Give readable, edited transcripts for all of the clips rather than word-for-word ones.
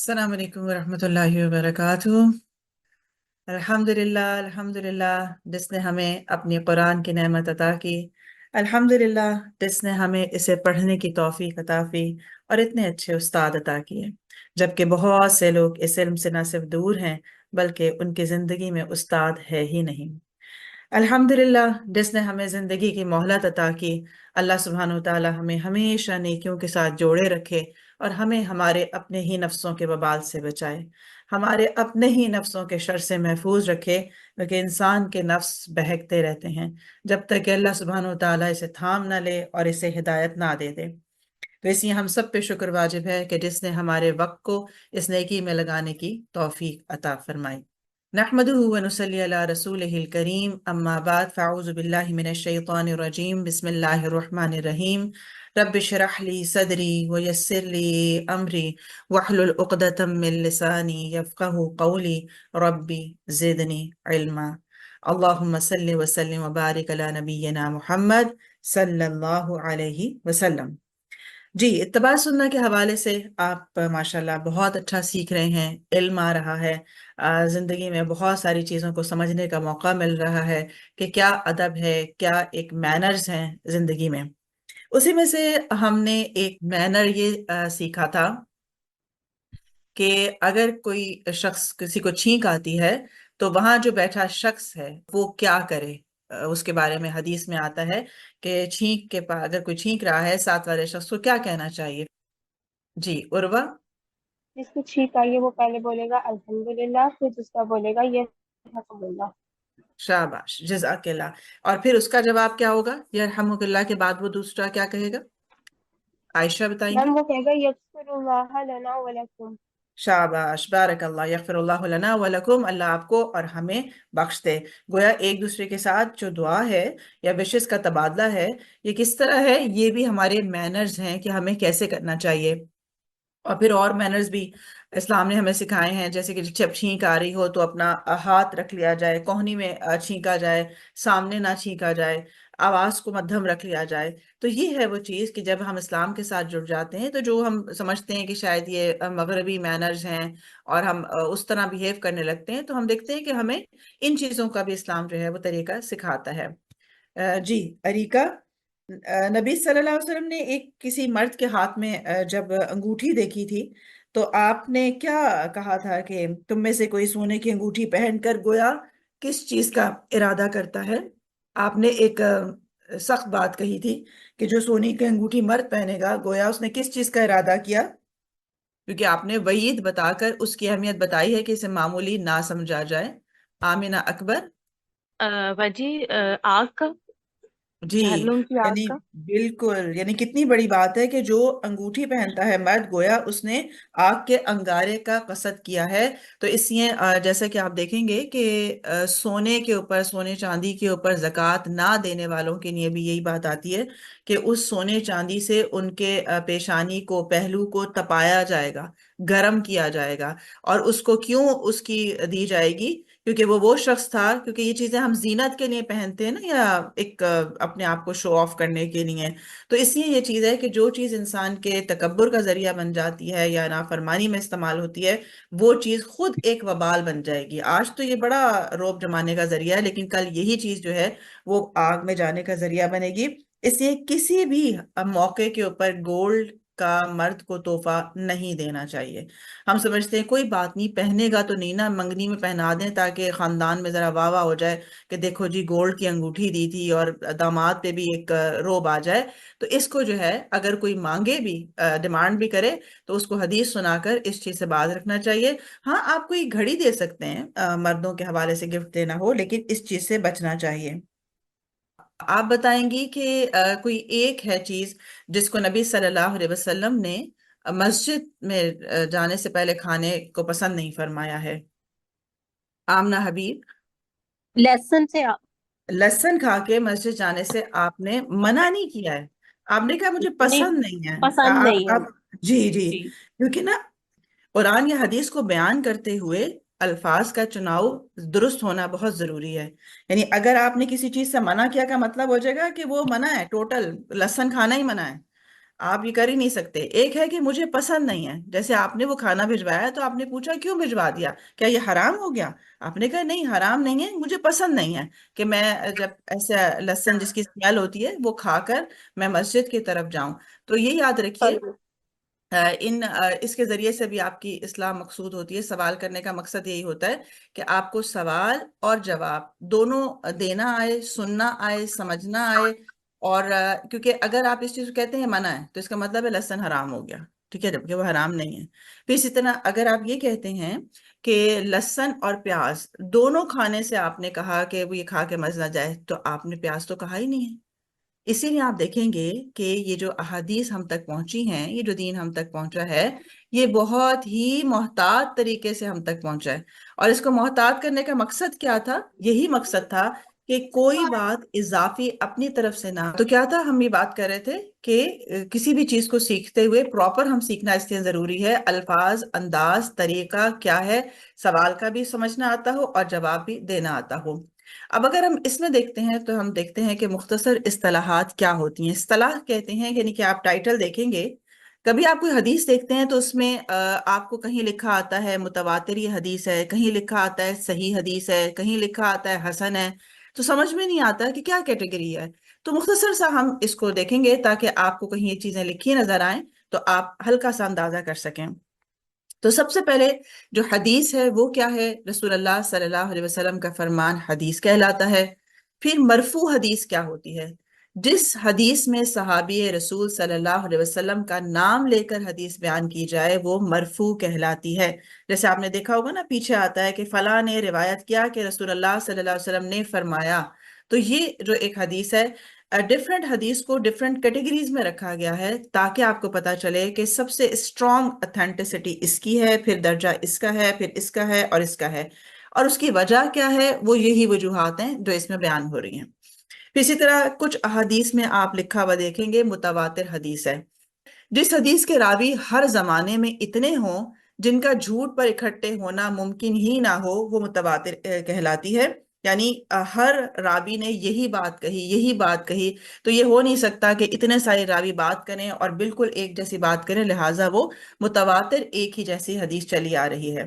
السلام علیکم ورحمۃ اللہ وبرکاتہ۔ الحمدللہ الحمدللہ جس نے ہمیں اپنی قرآن کی نعمت عطا کی، الحمدللہ جس نے ہمیں اسے پڑھنے کی توفیق عطا کی اور اتنے اچھے استاد عطا کیے، جبکہ بہت سے لوگ اس علم سے نہ صرف دور ہیں بلکہ ان کی زندگی میں استاد ہے ہی نہیں۔ الحمدللہ جس نے ہمیں زندگی کی مہلت عطا کی، اللہ سبحانہ وتعالی ہمیں ہمیشہ نیکیوں کے ساتھ جوڑے رکھے اور ہمیں ہمارے اپنے ہی نفسوں کے وبال سے بچائے، ہمارے اپنے ہی نفسوں کے شر سے محفوظ رکھے، کیونکہ انسان کے نفس بہکتے رہتے ہیں جب تک کہ اللہ سبحانہ وتعالی اسے تھام نہ لے اور اسے ہدایت نہ دے دے۔ تو اس لیے ہم سب پہ شکر واجب ہے کہ جس نے ہمارے وقت کو اس نیکی میں لگانے کی توفیق عطا فرمائی۔ نحمده ونصلي على رسوله الكريم اما بعد فاعوذ بالله من الشيطان الرجيم بسم الله الرحمن الرحيم رب اشرح لي صدري ويسر لي امري واحلل عقدة من لساني يفقهوا قولي ربي زدني علما۔ اللهم صل وسلم وبارك على نبينا محمد صلی اللہ علیہ وسلم۔ جی، اتباع سننا کے حوالے سے آپ ماشاءاللہ بہت اچھا سیکھ رہے ہیں، علم آ رہا ہے، زندگی میں بہت ساری چیزوں کو سمجھنے کا موقع مل رہا ہے کہ کیا ادب ہے، کیا ایک مینرز ہیں زندگی میں۔ اسی میں سے ہم نے ایک مینر یہ سیکھا تھا کہ اگر کوئی شخص کسی کو چھینک آتی ہے تو وہاں جو بیٹھا شخص ہے وہ کیا کرے۔ اس کے بارے میں حدیث میں آتا ہے کہ چھینک کے پاس اگر کوئی چھینک رہا ہے، ساتھ والے شخص کو کیا کہنا چاہیے؟ جی عروہ۔ جس کو چھینک آئیے وہ پہلے بولے گا الحمدللہ، پھر دوسرا بولے گا یرحمک اللہ۔ شاباش، جزاک اللہ۔ اور پھر اس کا جواب کیا ہوگا؟ یرحمک اللہ کے بعد وہ دوسرا کیا کہے گا؟ عائشہ بتائیں گی۔ میم وہ کہے گا یغفر اللہ لنا ولکم۔ شاباش، بارک اللہ، یغفر اللہ لنا ولکم، اللہ آپ کو اور ہمیں بخش دے۔ گویا ایک دوسرے کے ساتھ جو دعا ہے یا وشز کا تبادلہ ہے، یہ کس طرح ہے؟ یہ بھی ہمارے مینرز ہیں کہ ہمیں کیسے کرنا چاہیے۔ اور پھر اور مینرز بھی اسلام نے ہمیں سکھائے ہیں، جیسے کہ جب چھینک آ رہی ہو تو اپنا ہاتھ رکھ لیا جائے، کوہنی میں چھینکا جائے، سامنے نہ چھینکا جائے، آواز کو مدھم رکھ لیا جائے۔ تو یہ ہے وہ چیز کہ جب ہم اسلام کے ساتھ جڑ جاتے ہیں تو جو ہم سمجھتے ہیں کہ شاید یہ مغربی مینرز ہیں اور ہم اس طرح بیہیو کرنے لگتے ہیں، تو ہم دیکھتے ہیں کہ ہمیں ان چیزوں کا بھی اسلام جو ہے وہ طریقہ سکھاتا ہے۔ جی اریکہ، نبی صلی اللہ علیہ وسلم نے ایک کسی مرد کے ہاتھ میں جب انگوٹھی دیکھی تھی تو آپ نے کیا کہا تھا کہ تم میں سے کوئی سونے کی انگوٹھی پہن کر گویا کس چیز کا ارادہ کرتا ہے؟ آپ نے ایک سخت بات کہی تھی کہ جو سونے کی انگوٹھی مرد پہنے گا گویا اس نے کس چیز کا ارادہ کیا، کیونکہ آپ نے وعید بتا کر اس کی اہمیت بتائی ہے کہ اسے معمولی نہ سمجھا جائے۔ آمینہ اکبر۔ وجی آگ کا، جی، جہنم کی آگ یعنی کا۔ بالکل، یعنی کتنی بڑی بات ہے کہ جو انگوٹھی پہنتا ہے مرد گویا اس نے آگ کے انگارے کا قصد کیا ہے۔ تو اس لیے جیسا کہ آپ دیکھیں گے کہ سونے کے اوپر، سونے چاندی کے اوپر زکوٰۃ نہ دینے والوں کے لیے بھی یہی بات آتی ہے کہ اس سونے چاندی سے ان کے پیشانی کو، پہلو کو تپایا جائے گا، گرم کیا جائے گا۔ اور اس کو کیوں اس کی دی جائے گی؟ کیونکہ وہ شخص تھا، کیونکہ یہ چیزیں ہم زینت کے لیے پہنتے ہیں نا، یا ایک اپنے آپ کو شو آف کرنے کے لیے۔ تو اس لیے یہ چیز ہے کہ جو چیز انسان کے تکبر کا ذریعہ بن جاتی ہے یا نافرمانی میں استعمال ہوتی ہے، وہ چیز خود ایک وبال بن جائے گی۔ آج تو یہ بڑا روب جمانے کا ذریعہ ہے، لیکن کل یہی چیز جو ہے وہ آگ میں جانے کا ذریعہ بنے گی۔ اس لیے کسی بھی موقع کے اوپر گولڈ کا مرد کو تحفہ نہیں دینا چاہیے۔ ہم سمجھتے ہیں کوئی بات نہیں، پہنے گا تو نہیں نا، منگنی میں پہنا دیں تاکہ خاندان میں ذرا واہ واہ ہو جائے کہ دیکھو جی گولڈ کی انگوٹھی دی تھی، اور داماد پہ بھی ایک روب آ جائے۔ تو اس کو جو ہے اگر کوئی مانگے بھی، ڈیمانڈ بھی کرے، تو اس کو حدیث سنا کر اس چیز سے باز رکھنا چاہیے۔ ہاں، آپ کوئی گھڑی دے سکتے ہیں، مردوں کے حوالے سے گفٹ دینا ہو، لیکن اس چیز سے بچنا چاہیے۔ آپ بتائیں گی کہ کوئی ایک ہے چیز جس کو نبی صلی اللہ علیہ وسلم نے مسجد میں جانے سے پہلے کھانے کو پسند نہیں فرمایا ہے؟ آمنہ حبیب۔ لہسن سے لہسن کھا کے مسجد جانے سے آپ نے منع نہیں کیا ہے، آپ نے کہا مجھے نہیں، پسند نہیں ہے۔ پسند نہیں ہے۔ آپ جی جی، جی کیونکہ نا قرآن یا حدیث کو بیان کرتے ہوئے الفاظ کا چناؤ درست ہونا بہت ضروری ہے۔ یعنی اگر آپ نے کسی چیز سے منع کیا کا مطلب ہو جائے گا کہ وہ منع ہے، ٹوٹل لہسن کھانا ہی منع ہے۔ آپ یہ کر ہی نہیں سکتے. ایک ہے کہ مجھے پسند نہیں ہے، جیسے آپ نے وہ کھانا بھجوایا تو آپ نے پوچھا کیوں بھجوا دیا، کیا یہ حرام ہو گیا؟ آپ نے کہا نہیں حرام نہیں ہے، مجھے پسند نہیں ہے کہ میں جب ایسا لہسن جس کی اسمیل ہوتی ہے وہ کھا کر میں مسجد کی طرف جاؤں. تو یہ یاد ہاں رکھیے جی. اس کے ذریعے سے بھی آپ کی اصلاح مقصود ہوتی ہے. سوال کرنے کا مقصد یہی ہوتا ہے کہ آپ کو سوال اور جواب دونوں دینا آئے، سننا آئے، سمجھنا آئے. اور کیونکہ اگر آپ اس چیز کو کہتے ہیں منع ہے تو اس کا مطلب ہے لہسن حرام ہو گیا، ٹھیک ہے، جبکہ وہ حرام نہیں ہے. پھر اسی طرح اگر آپ یہ کہتے ہیں کہ لہسن اور پیاز دونوں کھانے سے آپ نے کہا کہ وہ یہ کھا کے مزہ نہ جائے، تو آپ نے پیاز تو کہا ہی نہیں ہے. اسی لیے آپ دیکھیں گے کہ یہ جو احادیث ہم تک پہنچی ہیں، یہ جو دین ہم تک پہنچا ہے، یہ بہت ہی محتاط طریقے سے ہم تک پہنچا ہے. اور اس کو محتاط کرنے کا مقصد کیا تھا؟ یہی مقصد تھا کہ کوئی بات اضافی اپنی طرف سے نہ. تو کیا تھا، ہم یہ بات کر رہے تھے کہ کسی بھی چیز کو سیکھتے ہوئے پراپر ہم سیکھنا اس لیے ضروری ہے، الفاظ، انداز، طریقہ کیا ہے، سوال کا بھی سمجھنا آتا ہو اور جواب بھی دینا آتا ہو. اب اگر ہم اس میں دیکھتے ہیں تو ہم دیکھتے ہیں کہ مختصر اصطلاحات کیا ہوتی ہیں. اصطلاح کہتے ہیں یعنی کہ آپ ٹائٹل دیکھیں گے، کبھی آپ کوئی حدیث دیکھتے ہیں تو اس میں آپ کو کہیں لکھا آتا ہے متواتر یہ حدیث ہے، کہیں لکھا آتا ہے صحیح حدیث ہے، کہیں لکھا آتا ہے حسن ہے. تو سمجھ میں نہیں آتا کہ کیا کیٹیگری ہے. تو مختصر سا ہم اس کو دیکھیں گے تاکہ آپ کو کہیں یہ چیزیں لکھی نظر آئیں تو آپ ہلکا سا اندازہ کر سکیں. تو سب سے پہلے جو حدیث ہے وہ کیا ہے؟ رسول اللہ صلی اللہ علیہ وسلم کا فرمان حدیث کہلاتا ہے. پھر مرفوع حدیث کیا ہوتی ہے؟ جس حدیث میں صحابی رسول صلی اللہ علیہ وسلم کا نام لے کر حدیث بیان کی جائے وہ مرفوع کہلاتی ہے. جیسے آپ نے دیکھا ہوگا نا، پیچھے آتا ہے کہ فلاں نے روایت کیا کہ رسول اللہ صلی اللہ علیہ وسلم نے فرمایا. تو یہ جو ایک حدیث ہے، ڈفرینٹ حدیث کو ڈفرینٹ کیٹیگریز میں رکھا گیا ہے تاکہ آپ کو پتا چلے کہ سب سے اسٹرانگ اتھینٹسٹی اس کی ہے، پھر درجہ اس کا ہے، پھر اس کا ہے اور اس کا ہے. اور اس کی وجہ کیا ہے؟ وہ یہی وجوہات ہیں جو اس میں بیان ہو رہی ہیں. پھر اسی طرح کچھ احادیث میں آپ لکھا ہوا دیکھیں گے متواتر حدیث ہے. جس حدیث کے راوی ہر زمانے میں اتنے ہوں جن کا جھوٹ پر اکٹھے ہونا ممکن ہی نہ ہو، وہ متواتر کہلاتی ہے. یعنی ہر راوی نے یہی بات کہی، یہی بات کہی. تو یہ ہو نہیں سکتا کہ اتنے سارے راوی بات کریں اور بالکل ایک جیسی بات کریں، لہٰذا وہ متواتر ایک ہی جیسی حدیث چلی آ رہی ہے.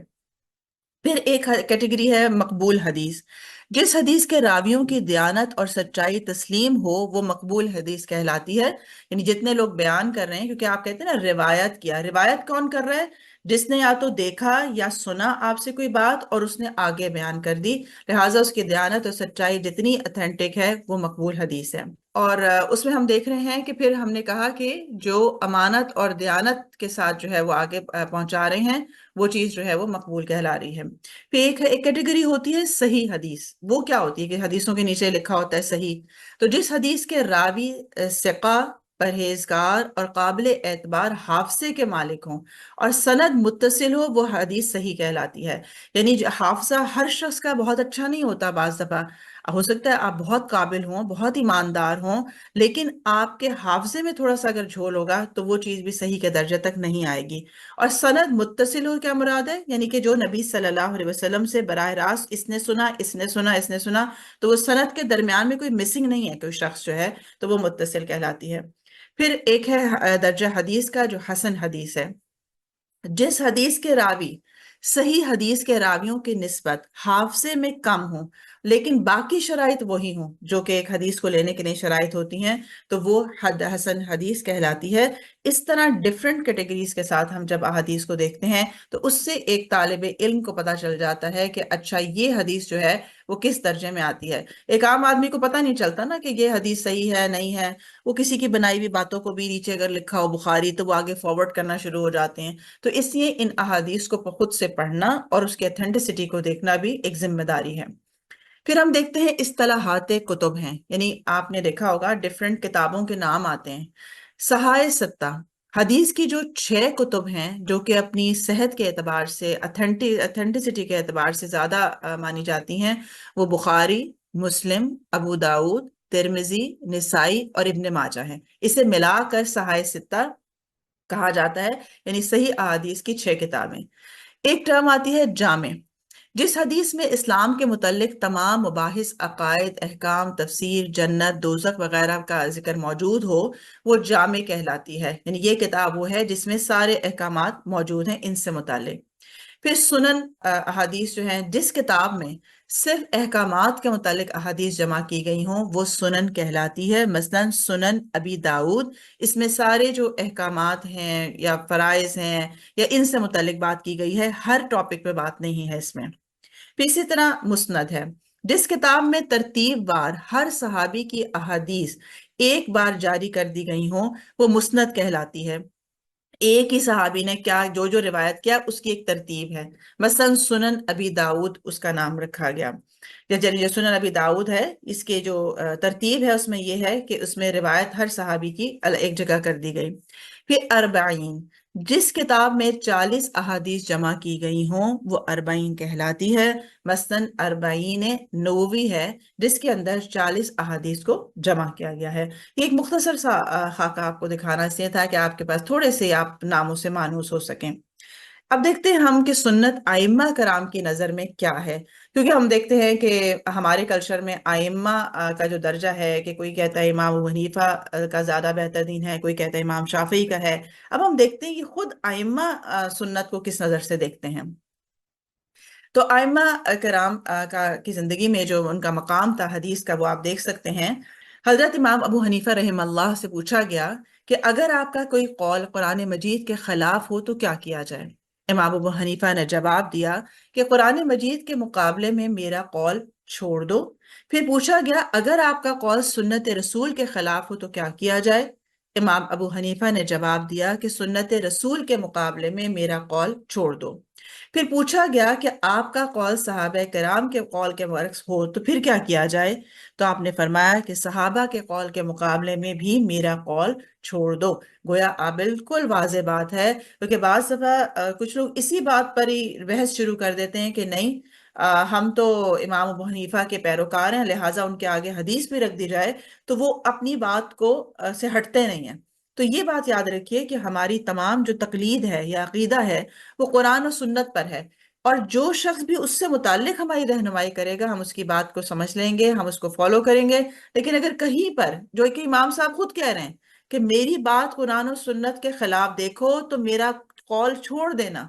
پھر ایک کیٹیگری ہے مقبول حدیث. جس حدیث کے راویوں کی دیانت اور سچائی تسلیم ہو وہ مقبول حدیث کہلاتی ہے. یعنی جتنے لوگ بیان کر رہے ہیں، کیونکہ آپ کہتے ہیں نا روایت کیا، روایت کون کر رہا ہے؟ جس نے یا تو دیکھا یا سنا آپ سے کوئی بات اور اس نے آگے بیان کر دی، لہٰذا اس کی دیانت اور سچائی جتنی اتھینٹک ہے وہ مقبول حدیث ہے. اور اس میں ہم دیکھ رہے ہیں کہ پھر ہم نے کہا کہ جو امانت اور دیانت کے ساتھ جو ہے وہ آگے پہنچا رہے ہیں، وہ چیز جو ہے وہ مقبول کہلا رہی ہے. پھر ایک کیٹیگری ہوتی ہے صحیح حدیث. وہ کیا ہوتی ہے کہ حدیثوں کے نیچے لکھا ہوتا ہے صحیح. تو جس حدیث کے راوی ثقہ، پرہیزگار اور قابل اعتبار حافظے کے مالک ہوں اور سند متصل ہو، وہ حدیث صحیح کہلاتی ہے. یعنی حافظہ ہر شخص کا بہت اچھا نہیں ہوتا. بعض دفعہ ہو سکتا ہے آپ بہت قابل ہوں، بہت ایماندار ہوں، لیکن آپ کے حافظے میں تھوڑا سا اگر جھول ہوگا تو وہ چیز بھی صحیح کے درجے تک نہیں آئے گی. اور سند متصل ہو کیا مراد ہے؟ یعنی کہ جو نبی صلی اللہ علیہ وسلم سے براہ راست اس نے سنا، اس نے سنا، اس نے سنا، تو وہ سند کے درمیان میں کوئی مسنگ نہیں ہے، کوئی شخص جو ہے، تو وہ متصل کہلاتی ہے. پھر ایک ہے درجہ حدیث کا جو حسن حدیث ہے. جس حدیث کے راوی صحیح حدیث کے راویوں کی نسبت حافظے میں کم ہوں لیکن باقی شرائط وہی ہوں جو کہ ایک حدیث کو لینے کے لیے شرائط ہوتی ہیں، تو وہ حسن حدیث کہلاتی ہے. اس طرح ڈفرینٹ کیٹیگریز کے ساتھ ہم جب احادیث کو دیکھتے ہیں تو اس سے ایک طالب علم کو پتہ چل جاتا ہے کہ اچھا یہ حدیث جو ہے وہ کس درجے میں آتی ہے. ایک عام آدمی کو پتہ نہیں چلتا نا کہ یہ حدیث صحیح ہے نہیں ہے. وہ کسی کی بنائی ہوئی باتوں کو بھی نیچے اگر لکھا ہو بخاری تو وہ آگے فارورڈ کرنا شروع ہو جاتے ہیں. تو اس لیے ان احادیث کو خود سے پڑھنا اور اس کے اتھینٹسٹی کو دیکھنا بھی ایک ذمہ داری ہے. پھر ہم دیکھتے ہیں اصطلاحات کتب ہیں. یعنی آپ نے دیکھا ہوگا ڈفرینٹ کتابوں کے نام آتے ہیں. صحائح ستہ حدیث کی جو 6 کتب ہیں جو کہ اپنی صحت کے اعتبار سے، اتھینٹسٹی کے اعتبار سے زیادہ مانی جاتی ہیں، وہ بخاری، مسلم، ابو داؤد، ترمذی، نسائی اور ابن ماجہ ہیں. اسے ملا کر صحائح ستہ کہا جاتا ہے. یعنی صحیح احادیث کی 6 کتابیں. ایک ٹرم آتی ہے جامع. جس حدیث میں اسلام کے متعلق تمام مباحث، عقائد، احکام، تفسیر، جنت، دوزخ وغیرہ کا ذکر موجود ہو، وہ جامع کہلاتی ہے، یعنی یہ کتاب وہ ہے جس میں سارے احکامات موجود ہیں ان سے متعلق۔ پھر سنن احادیث جو ہیں، جس کتاب میں صرف احکامات کے متعلق احادیث جمع کی گئی ہوں وہ سنن کہلاتی ہے۔ مثلا سنن ابی داؤد، اس میں سارے جو احکامات ہیں یا فرائض ہیں یا ان سے متعلق بات کی گئی ہے، ہر ٹاپک پہ بات نہیں ہے اس میں۔ پھر اسی طرح مسند ہے، جس کتاب میں ترتیب وار ہر صحابی کی احادیث ایک بار جاری کر دی گئی ہوں وہ مسند کہلاتی ہے۔ ایک ہی صحابی نے کیا جو روایت کیا اس کی ایک ترتیب ہے، مثلا سنن ابی داؤد اس کا نام رکھا گیا، یا جو سنن ابی داؤد ہے اس کے جو ترتیب ہے اس میں یہ ہے کہ اس میں روایت ہر صحابی کی ایک جگہ کر دی گئی۔ پھر اربعین، جس کتاب میں 40 احادیث جمع کی گئی ہوں وہ اربعین کہلاتی ہے، مثلا اربعین نووی ہے جس کے اندر 40 احادیث کو جمع کیا گیا ہے۔ یہ ایک مختصر سا خاکہ آپ کو دکھانا اس لیے تھا کہ آپ کے پاس تھوڑے سے آپ ناموں سے مانوس ہو سکیں۔ اب دیکھتے ہیں ہم کہ سنت ائمہ کرام کی نظر میں کیا ہے، کیونکہ ہم دیکھتے ہیں کہ ہمارے کلچر میں ائمہ کا جو درجہ ہے کہ کوئی کہتا ہے امام ابو حنیفہ کا زیادہ بہتر دین ہے، کوئی کہتا ہے امام شافعی کا ہے۔ اب ہم دیکھتے ہیں کہ خود ائمہ سنت کو کس نظر سے دیکھتے ہیں۔ تو ائمہ کرام کی زندگی میں جو ان کا مقام تھا حدیث کا وہ آپ دیکھ سکتے ہیں۔ حضرت امام ابو حنیفہ رحمہ اللہ سے پوچھا گیا کہ اگر آپ کا کوئی قول قرآن مجید کے خلاف ہو تو کیا کیا جائے؟ امام ابو حنیفہ نے جواب دیا کہ قرآن مجید کے مقابلے میں میرا قول چھوڑ دو۔ پھر پوچھا گیا اگر آپ کا قول سنت رسول کے خلاف ہو تو کیا کیا جائے؟ امام ابو حنیفہ نے جواب دیا کہ سنت رسول کے مقابلے میں میرا قول چھوڑ دو۔ پھر پوچھا گیا کہ آپ کا قول صحابہ کرام کے قول کے برعکس ہو تو پھر کیا کیا جائے؟ تو آپ نے فرمایا کہ صحابہ کے قول کے مقابلے میں بھی میرا قول چھوڑ دو۔ گویا بالکل واضح بات ہے، کیونکہ بعض دفعہ کچھ لوگ اسی بات پر ہی بحث شروع کر دیتے ہیں کہ نہیں ہم تو امام ابو حنیفہ کے پیروکار ہیں لہٰذا ان کے آگے حدیث بھی رکھ دی جائے، تو وہ اپنی بات کو سے ہٹتے نہیں ہیں۔ تو یہ بات یاد رکھیے کہ ہماری تمام جو تقلید ہے یا عقیدہ ہے وہ قرآن و سنت پر ہے، اور جو شخص بھی اس سے متعلق ہماری رہنمائی کرے گا ہم اس کی بات کو سمجھ لیں گے، ہم اس کو فالو کریں گے۔ لیکن اگر کہیں پر جو کہ امام صاحب خود کہہ رہے ہیں کہ میری بات قرآن و سنت کے خلاف دیکھو تو میرا قول چھوڑ دینا،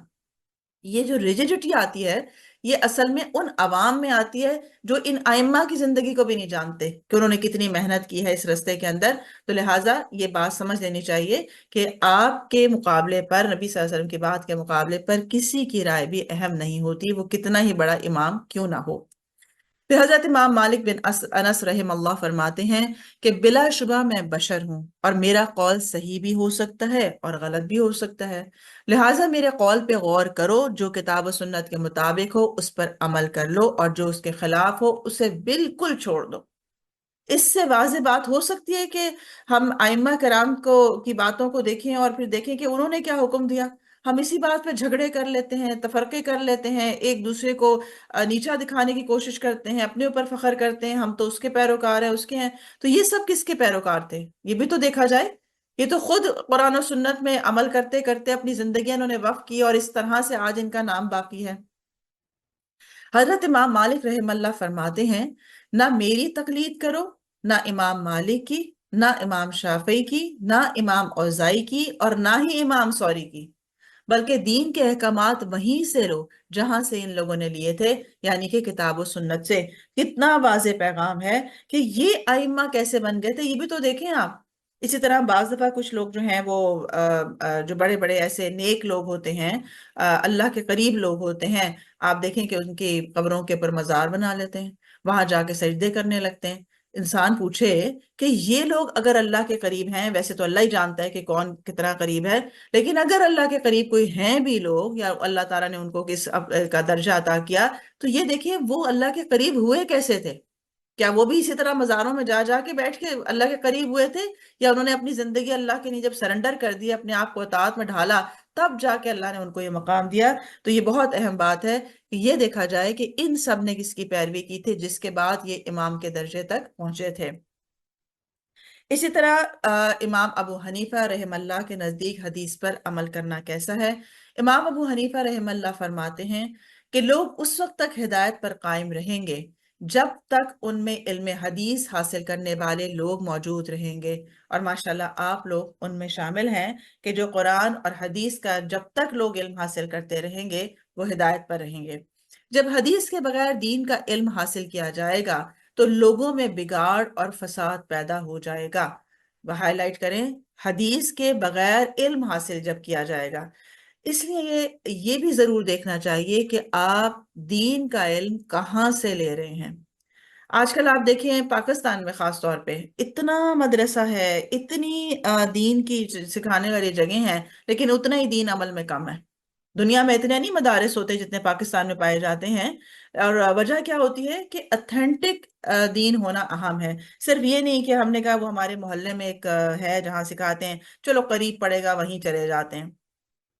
یہ جو ریجیڈیٹی آتی ہے یہ اصل میں ان عوام میں آتی ہے جو ان ائمہ کی زندگی کو بھی نہیں جانتے کہ انہوں نے کتنی محنت کی ہے اس رستے کے اندر۔ تو لہٰذا یہ بات سمجھ لینی چاہیے کہ آپ کے مقابلے پر، نبی صلی اللہ علیہ وسلم کی بات کے مقابلے پر کسی کی رائے بھی اہم نہیں ہوتی، وہ کتنا ہی بڑا امام کیوں نہ ہو۔ پھر حضرت امام مالک بن انس رحم اللہ فرماتے ہیں کہ بلا شبہ میں بشر ہوں اور میرا قول صحیح بھی ہو سکتا ہے اور غلط بھی ہو سکتا ہے، لہٰذا میرے قول پہ غور کرو، جو کتاب و سنت کے مطابق ہو اس پر عمل کر لو اور جو اس کے خلاف ہو اسے بالکل چھوڑ دو۔ اس سے واضح بات ہو سکتی ہے کہ ہم ائمہ کرام کی باتوں کو دیکھیں اور پھر دیکھیں کہ انہوں نے کیا حکم دیا۔ ہم اسی بات پہ جھگڑے کر لیتے ہیں، تفرقے کر لیتے ہیں، ایک دوسرے کو نیچا دکھانے کی کوشش کرتے ہیں، اپنے اوپر فخر کرتے ہیں ہم تو اس کے پیروکار ہیں اس کے ہیں۔ تو یہ سب کس کے پیروکار تھے یہ بھی تو دیکھا جائے۔ یہ تو خود قرآن و سنت میں عمل کرتے کرتے اپنی زندگیاں انہوں نے وقف کی اور اس طرح سے آج ان کا نام باقی ہے۔ حضرت امام مالک رحم اللہ فرماتے ہیں نہ میری تقلید کرو، نہ امام مالک کی، نہ امام شافعی کی، نہ امام اوزائی کی اور نہ ہی امام سوری کی، بلکہ دین کے احکامات وہیں سے لو جہاں سے ان لوگوں نے لیے تھے، یعنی کہ کتاب و سنت سے۔ کتنا واضح پیغام ہے کہ یہ ائمہ کیسے بن گئے تھے یہ بھی تو دیکھیں آپ۔ اسی طرح بعض دفعہ کچھ لوگ جو ہیں وہ جو بڑے بڑے ایسے نیک لوگ ہوتے ہیں، اللہ کے قریب لوگ ہوتے ہیں، آپ دیکھیں کہ ان کی قبروں کے اوپر مزار بنا لیتے ہیں، وہاں جا کے سجدے کرنے لگتے ہیں۔ انسان پوچھے کہ یہ لوگ اگر اللہ کے قریب ہیں، ویسے تو اللہ ہی جانتا ہے کہ کون کتنا قریب ہے، لیکن اگر اللہ کے قریب کوئی ہیں بھی لوگ یا اللہ تعالیٰ نے ان کو کس کا درجہ عطا کیا، تو یہ دیکھیں وہ اللہ کے قریب ہوئے کیسے تھے؟ کیا وہ بھی اسی طرح مزاروں میں جا جا کے بیٹھ کے اللہ کے قریب ہوئے تھے، یا انہوں نے اپنی زندگی اللہ کے لیے جب سرنڈر کر دی، اپنے آپ کو اطاعت میں ڈھالا، تب جا کے اللہ نے ان کو یہ مقام دیا؟ تو یہ بہت اہم بات ہے کہ یہ دیکھا جائے کہ ان سب نے کس کی پیروی کی تھی جس کے بعد یہ امام کے درجے تک پہنچے تھے۔ اسی طرح امام ابو حنیفہ رحم اللہ کے نزدیک حدیث پر عمل کرنا کیسا ہے؟ امام ابو حنیفہ رحم اللہ فرماتے ہیں کہ لوگ اس وقت تک ہدایت پر قائم رہیں گے جب تک ان میں علم حدیث حاصل کرنے والے لوگ موجود رہیں گے، اور ماشاءاللہ آپ لوگ ان میں شامل ہیں کہ جو قرآن اور حدیث کا جب تک لوگ علم حاصل کرتے رہیں گے وہ ہدایت پر رہیں گے۔ جب حدیث کے بغیر دین کا علم حاصل کیا جائے گا تو لوگوں میں بگاڑ اور فساد پیدا ہو جائے گا۔ وہ ہائی لائٹ کریں، حدیث کے بغیر علم حاصل جب کیا جائے گا، اس لیے یہ بھی ضرور دیکھنا چاہیے کہ آپ دین کا علم کہاں سے لے رہے ہیں۔ آج کل آپ دیکھیں پاکستان میں خاص طور پہ اتنا مدرسہ ہے، اتنی دین کی سکھانے والی جگہ ہیں، لیکن اتنا ہی دین عمل میں کم ہے۔ دنیا میں اتنے نہیں مدارس ہوتے جتنے پاکستان میں پائے جاتے ہیں، اور وجہ کیا ہوتی ہے کہ اتھینٹک دین ہونا اہم ہے۔ صرف یہ نہیں کہ ہم نے کہا وہ ہمارے محلے میں ایک ہے جہاں سکھاتے ہیں، چلو قریب پڑے گا وہیں چلے جاتے ہیں،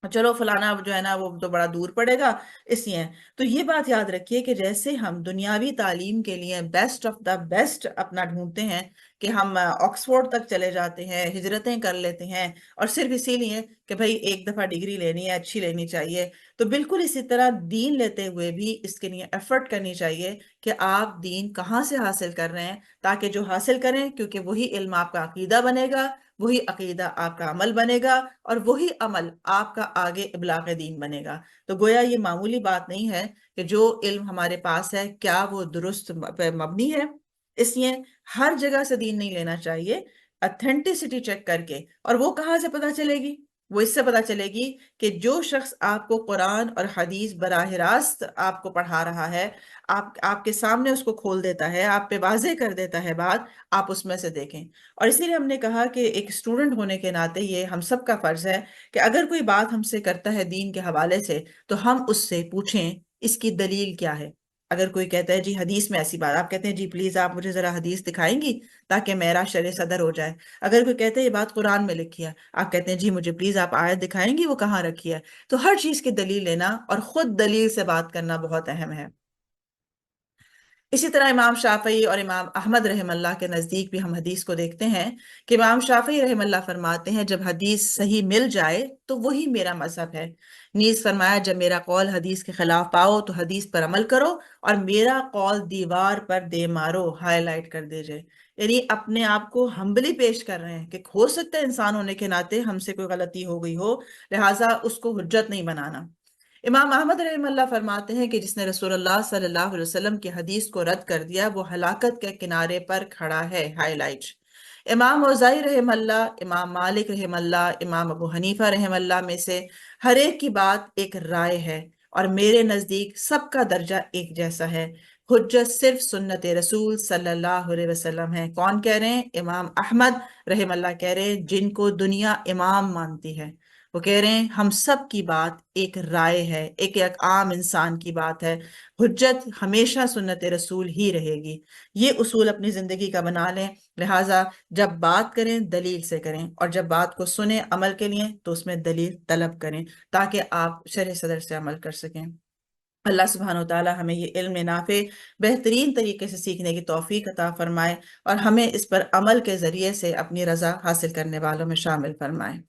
چلو فلانا جو ہے نا وہ تو بڑا دور پڑے گا اس لیے۔ تو یہ بات یاد رکھیے کہ جیسے ہم دنیاوی تعلیم کے لیے بیسٹ آف دا بیسٹ اپنا ڈھونڈتے ہیں کہ ہم آکسفورڈ تک چلے جاتے ہیں، ہجرتیں کر لیتے ہیں، اور صرف اسی لیے کہ بھئی ایک دفعہ ڈگری لینی ہے، اچھی لینی چاہیے، تو بالکل اسی طرح دین لیتے ہوئے بھی اس کے لیے ایفرٹ کرنی چاہیے کہ آپ دین کہاں سے حاصل کر رہے ہیں، تاکہ جو حاصل کریں، کیونکہ وہی علم آپ کا عقیدہ بنے گا، وہی عقیدہ آپ کا عمل بنے گا، اور وہی عمل آپ کا آگے ابلاغ دین بنے گا۔ تو گویا یہ معمولی بات نہیں ہے کہ جو علم ہمارے پاس ہے کیا وہ درست پہ مبنی ہے۔ اس لیے ہر جگہ سے دین نہیں لینا چاہیے، اتھینٹسٹی چیک کر کے۔ اور وہ کہاں سے پتہ چلے گی؟ وہ اس سے پتہ چلے گی کہ جو شخص آپ کو قرآن اور حدیث براہ راست آپ کو پڑھا رہا ہے، آپ کے سامنے اس کو کھول دیتا ہے، آپ پہ واضح کر دیتا ہے بات، آپ اس میں سے دیکھیں۔ اور اسی لیے ہم نے کہا کہ ایک اسٹوڈنٹ ہونے کے ناطے یہ ہم سب کا فرض ہے کہ اگر کوئی بات ہم سے کرتا ہے دین کے حوالے سے تو ہم اس سے پوچھیں اس کی دلیل کیا ہے۔ اگر کوئی کہتا ہے جی حدیث میں ایسی بات، آپ کہتے ہیں جی پلیز آپ مجھے ذرا حدیث دکھائیں گی تاکہ میرا شرح صدر ہو جائے۔ اگر کوئی کہتا ہے یہ بات قرآن میں لکھی ہے، آپ کہتے ہیں جی مجھے پلیز آپ آیت دکھائیں گی وہ کہاں رکھی ہے۔ تو ہر چیز کی دلیل لینا اور خود دلیل سے بات کرنا بہت اہم ہے۔ اسی طرح امام شافعی اور امام احمد رحم اللہ کے نزدیک بھی ہم حدیث کو دیکھتے ہیں کہ امام شافعی رحم اللہ فرماتے ہیں جب حدیث صحیح مل جائے تو وہی میرا مذہب ہے۔ نیز فرمایا جب میرا قول حدیث کے خلاف پاؤ تو حدیث پر عمل کرو، اور میرا قول دیوار پر دے مارو، ہائی لائٹ کر دیجئے۔ یعنی اپنے آپ کو ہمبلی پیش کر رہے ہیں کہ ہو سکتا ہے انسان ہونے کے ناطے ہم سے کوئی غلطی ہو گئی ہو، لہٰذا اس کو حجت نہیں بنانا۔ امام احمد رحم اللہ فرماتے ہیں کہ جس نے رسول اللہ صلی اللہ علیہ وسلم کی حدیث کو رد کر دیا وہ ہلاکت کے کنارے پر کھڑا ہے، ہائی لائٹ۔ امام اوزائی رحم اللہ، امام مالک رحم اللہ، امام ابو حنیفہ رحم اللہ میں سے ہر ایک کی بات ایک رائے ہے، اور میرے نزدیک سب کا درجہ ایک جیسا ہے۔ حجت صرف سنت رسول صلی اللہ علیہ وسلم ہے۔ کون کہہ رہے ہیں؟ امام احمد رحم اللہ کہہ رہے ہیں، جن کو دنیا امام مانتی ہے۔ وہ کہہ رہے ہیں ہم سب کی بات ایک رائے ہے، ایک عام انسان کی بات ہے، حجت ہمیشہ سنت رسول ہی رہے گی۔ یہ اصول اپنی زندگی کا بنا لیں، لہٰذا جب بات کریں دلیل سے کریں، اور جب بات کو سنیں عمل کے لیے تو اس میں دلیل طلب کریں تاکہ آپ شرح صدر سے عمل کر سکیں۔ اللہ سبحانہ وتعالی ہمیں یہ علم نافع بہترین طریقے سے سیکھنے کی توفیق عطا فرمائے، اور ہمیں اس پر عمل کے ذریعے سے اپنی رضا حاصل کرنے والوں میں شامل فرمائے۔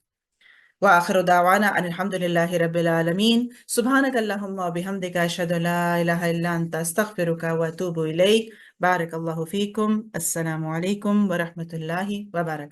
وآخر دعوانا ان الحمد للہ رب العالمین۔ سبحانک اللہم وبحمدک، اشہد ان لا الہ الا انت، استغفرک واتوب الیک۔ بارک اللہ فیکم۔ السلام علیکم ورحمۃ اللہ وبرکاتہ۔